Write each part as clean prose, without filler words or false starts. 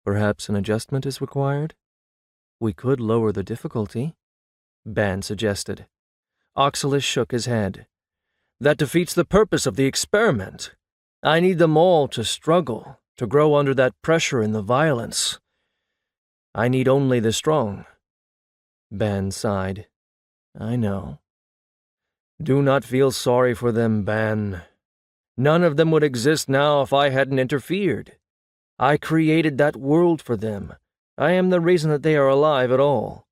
Perhaps an adjustment is required? We could lower the difficulty, Ban suggested. Oxalis shook his head. That defeats the purpose of the experiment. I need them all to struggle, to grow under that pressure and the violence. I need only the strong. Ban sighed. I know. Do not feel sorry for them, Ban. None of them would exist now if I hadn't interfered. I created that world for them. I am the reason that they are alive at all.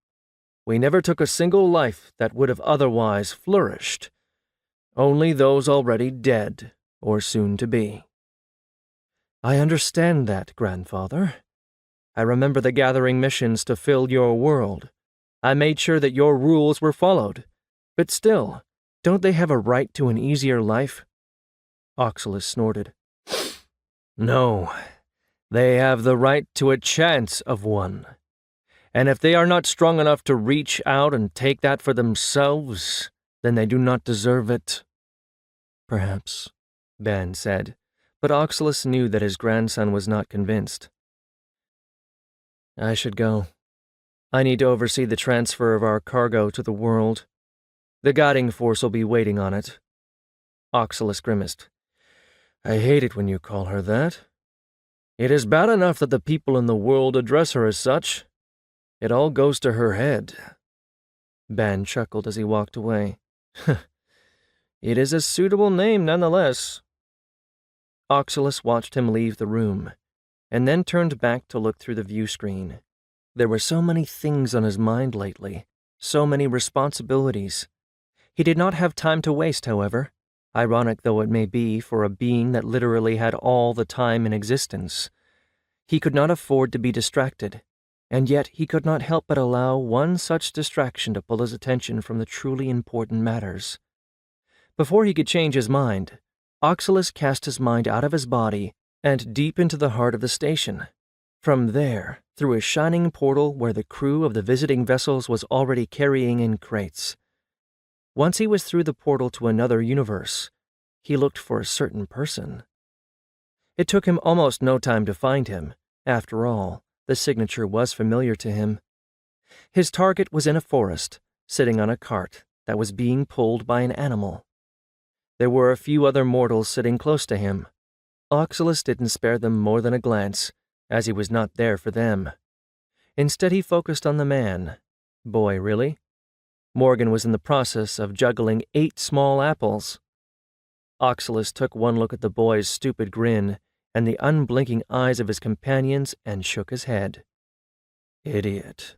We never took a single life that would have otherwise flourished. Only those already dead, or soon to be. I understand that, Grandfather. I remember the gathering missions to fill your world. I made sure that your rules were followed. But still, don't they have a right to an easier life? Oxalis snorted. No, they have the right to a chance of one. And if they are not strong enough to reach out and take that for themselves, then they do not deserve it. Perhaps, Ban said, but Oxalis knew that his grandson was not convinced. I should go. I need to oversee the transfer of our cargo to the world. The guiding force will be waiting on it. Oxalis grimaced. I hate it when you call her that. It is bad enough that the people in the world address her as such. It all goes to her head. Ban chuckled as he walked away. It is a suitable name nonetheless. Oxalis watched him leave the room, and then turned back to look through the view screen. There were so many things on his mind lately, so many responsibilities. He did not have time to waste, however, ironic though it may be for a being that literally had all the time in existence. He could not afford to be distracted, and yet he could not help but allow one such distraction to pull his attention from the truly important matters. Before he could change his mind, Oxalis cast his mind out of his body and deep into the heart of the station. From there, through a shining portal where the crew of the visiting vessels was already carrying in crates. Once he was through the portal to another universe, he looked for a certain person. It took him almost no time to find him. After all, the signature was familiar to him. His target was in a forest, sitting on a cart that was being pulled by an animal. There were a few other mortals sitting close to him. Oxalis didn't spare them more than a glance, as he was not there for them. Instead, he focused on the man. Boy, really? Morgan was in the process of juggling 8 small apples. Oxalis took one look at the boy's stupid grin and the unblinking eyes of his companions and shook his head. Idiot.